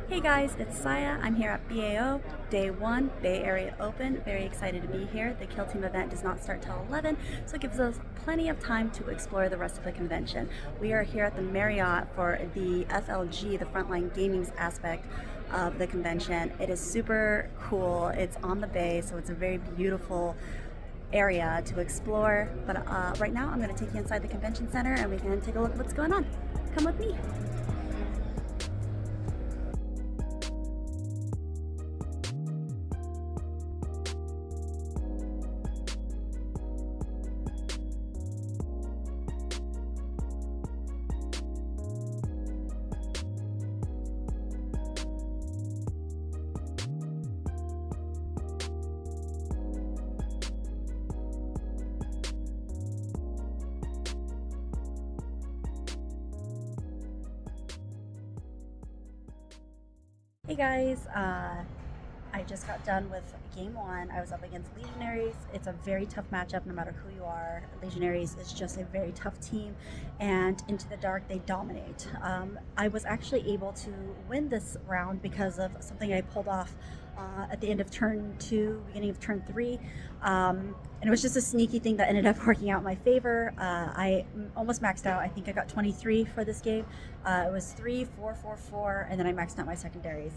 Hey guys, it's Saya. I'm here at BAO, Day 1, Bay Area Open. Very excited to be here. The Kill Team event does not start till 11, so it gives us plenty of time to explore the rest of the convention. We are here at the Marriott for the FLG, the Frontline Gaming's aspect of the convention. It is super cool. It's on the bay, so it's a very beautiful area to explore. But right now, I'm going to take you inside the convention center and we can take a look at what's going on. Come with me. Hey guys, I just got done with game one. I was up against Legionaries. It's a very tough matchup no matter who you are. Legionaries is just a very tough team, and Into the Dark, they dominate. I was actually able to win this round because of something I pulled off at the end of turn 2, beginning of turn 3. And it was just a sneaky thing that ended up working out in my favor. I almost maxed out. I think I got 23 for this game. It was 3, 4, 4, 4, and then I maxed out my secondaries.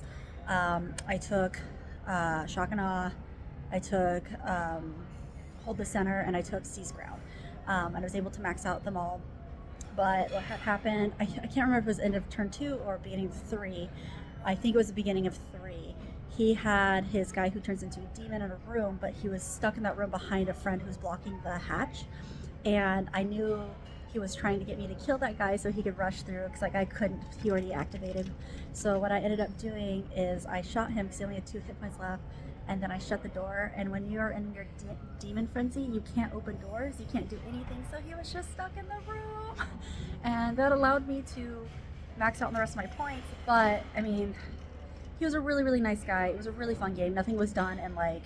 I took Shock and Awe, I took Hold the Center, and I took Seize Ground. And I was able to max out them all. But what had happened, I can't remember if it was end of turn 2 or beginning of 3. I think it was the beginning of 3. He had his guy who turns into a demon in a room, but he was stuck in that room behind a friend who's blocking the hatch. And I knew he was trying to get me to kill that guy so he could rush through, because like I couldn't, he already activated. So what I ended up doing is I shot him because he only had 2 hit points left, and then I shut the door. And when you're in your demon frenzy, you can't open doors, you can't do anything, so he was just stuck in the room. And that allowed me to max out on the rest of my points. But I mean, he was a really, really nice guy. It was a really fun game. Nothing was done in like,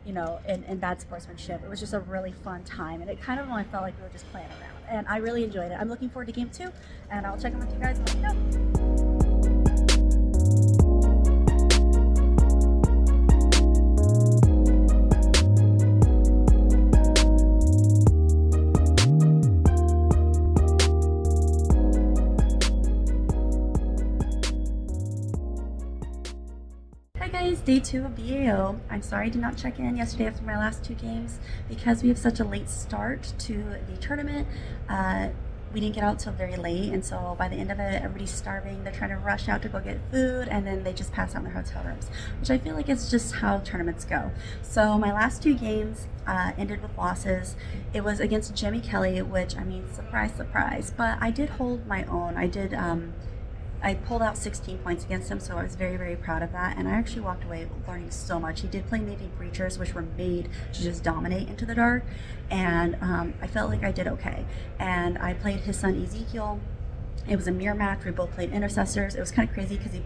in bad sportsmanship. It was just a really fun time, and it kind of only felt like we were just playing around, and I really enjoyed it. I'm looking forward to game 2, and I'll check in with you guys and let you know. Hi guys, day 2 of BAO. I'm sorry I did not check in yesterday after my last 2 games because we have such a late start to the tournament. We didn't get out till very late, and so by the end of it, everybody's starving. They're trying to rush out to go get food, and then they just pass out in their hotel rooms, which I feel like is just how tournaments go. So my last 2 games ended with losses. It was against Jimmy Kelly, which, I mean, surprise, surprise, but I did hold my own. I pulled out 16 points against him, so I was very, very proud of that. And I actually walked away learning so much. He did play Navy Breachers, which were made to just dominate Into the Dark. And I felt like I did okay. And I played his son Ezekiel. It was a mirror match. We both played intercessors. It was kind of crazy because he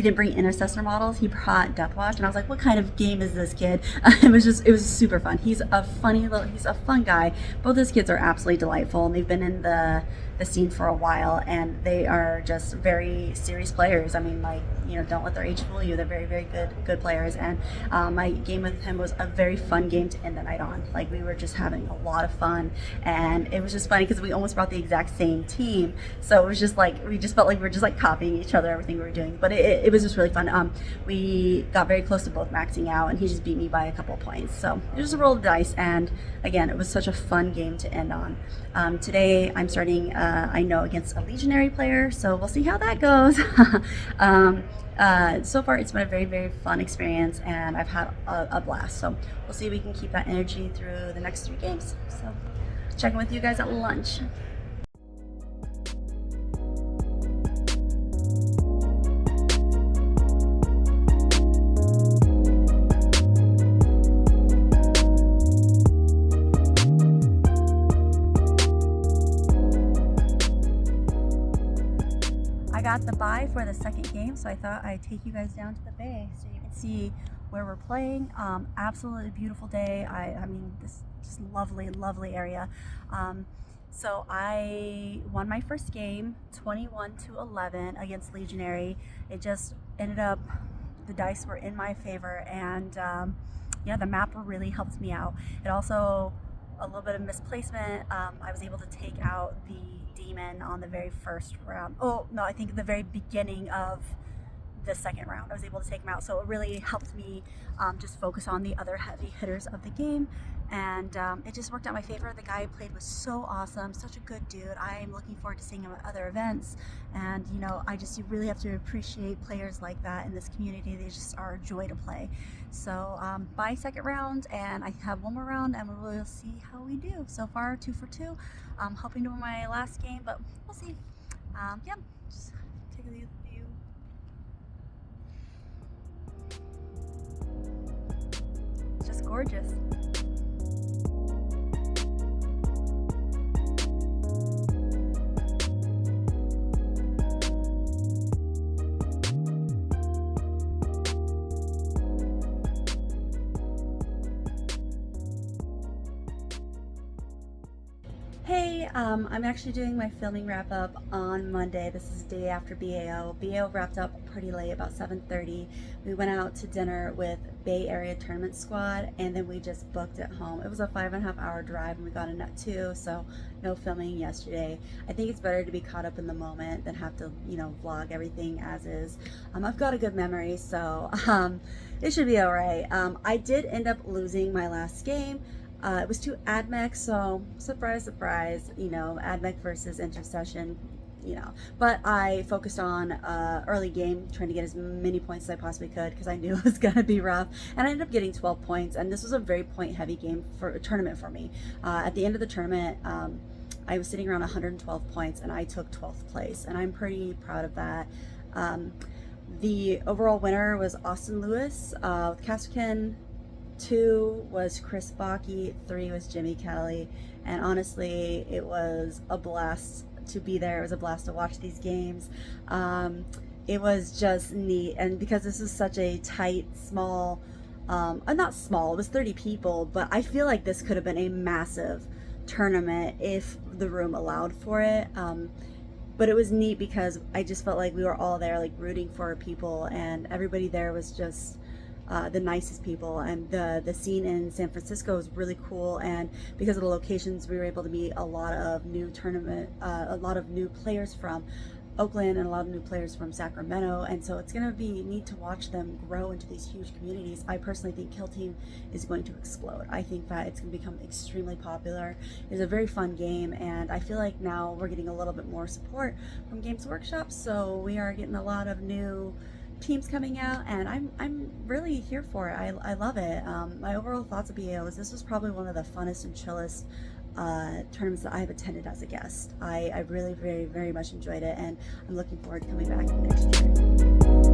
didn't bring intercessor models. He brought Deathwatch, and I was like, what kind of game is this, kid? It was super fun. He's a fun guy. Both his kids are absolutely delightful, and they've been in the scene for a while, and they are just very serious players. I mean, like, don't let their age fool you. They're very, very good players. And my game with him was a very fun game to end the night on. Like, we were just having a lot of fun, and it was just funny because we almost brought the exact same team. So it was just like, we just felt like we were just like copying each other, everything we were doing. But it was just really fun. We got very close to both maxing out, and he just beat me by a couple of points. So it was just a roll of dice, and again, it was such a fun game to end on. Today I'm starting, I know, against a Legionary player, so we'll see how that goes. So far it's been a very, very fun experience, and I've had a blast. So we'll see if we can keep that energy through the next 3 games. So checking with you guys at lunch. I got the bye for the second game, so I thought I'd take you guys down to the bay so you can see where we're playing. Absolutely beautiful day. I mean, this just lovely area. So I won my first game 21-11 against Legionary. It just ended up, the dice were in my favor, and yeah, the map really helped me out. It also, a little bit of misplacement, I was able to take out the demon on the very first round. Oh no, I think the very beginning of the second round I was able to take him out, so it really helped me just focus on the other heavy hitters of the game, and it just worked out in my favor. The guy I played was so awesome, such a good dude. I'm looking forward to seeing him at other events, and you know, you really have to appreciate players like that in this community. They just are a joy to play. So by second round, and I have one more round, and we'll see how we do. So far 2 for 2. I'm hoping to win my last game, but we'll see. Yeah, just take a view. Just gorgeous. Hey, I'm actually doing my filming wrap up on Monday. This is the day after BAO. BAO wrapped up pretty late, about 7:30. We went out to dinner with Bay Area Tournament Squad, and then we just booked it home. It was a 5.5 hour drive, and we got in at 2, so no filming yesterday. I think it's better to be caught up in the moment than have to, you know, vlog everything as is. I've got a good memory, so it should be all right. I did end up losing my last game. It was to AdMech, so surprise, surprise, you know, AdMech versus intercession, you know. But I focused on early game, trying to get as many points as I possibly could, because I knew it was going to be rough. And I ended up getting 12 points, and this was a very point-heavy game for a tournament for me. At the end of the tournament, I was sitting around 112 points, and I took 12th place, and I'm pretty proud of that. The overall winner was Austin Lewis with Kasrkins. 2 was Chris Baki, 3 was Jimmy Kelly, and honestly, it was a blast to be there. It was a blast to watch these games. It was just neat, and because this is such a tight, small, not small, it was 30 people, but I feel like this could have been a massive tournament if the room allowed for it. But it was neat because I just felt like we were all there, like rooting for people, and everybody there was just the nicest people, and the scene in San Francisco was really cool, and because of the locations we were able to meet a lot of new players from Oakland and a lot of new players from Sacramento, and so it's going to be neat to watch them grow into these huge communities. I personally think Kill Team is going to explode. I think that it's going to become extremely popular. It's a very fun game, and I feel like now we're getting a little bit more support from Games Workshop, so we are getting a lot of new teams coming out, and I'm really here for it. I love it. My overall thoughts of BAO is this was probably one of the funnest and chillest tournaments that I've attended as a guest. I really very much enjoyed it, and I'm looking forward to coming back next year.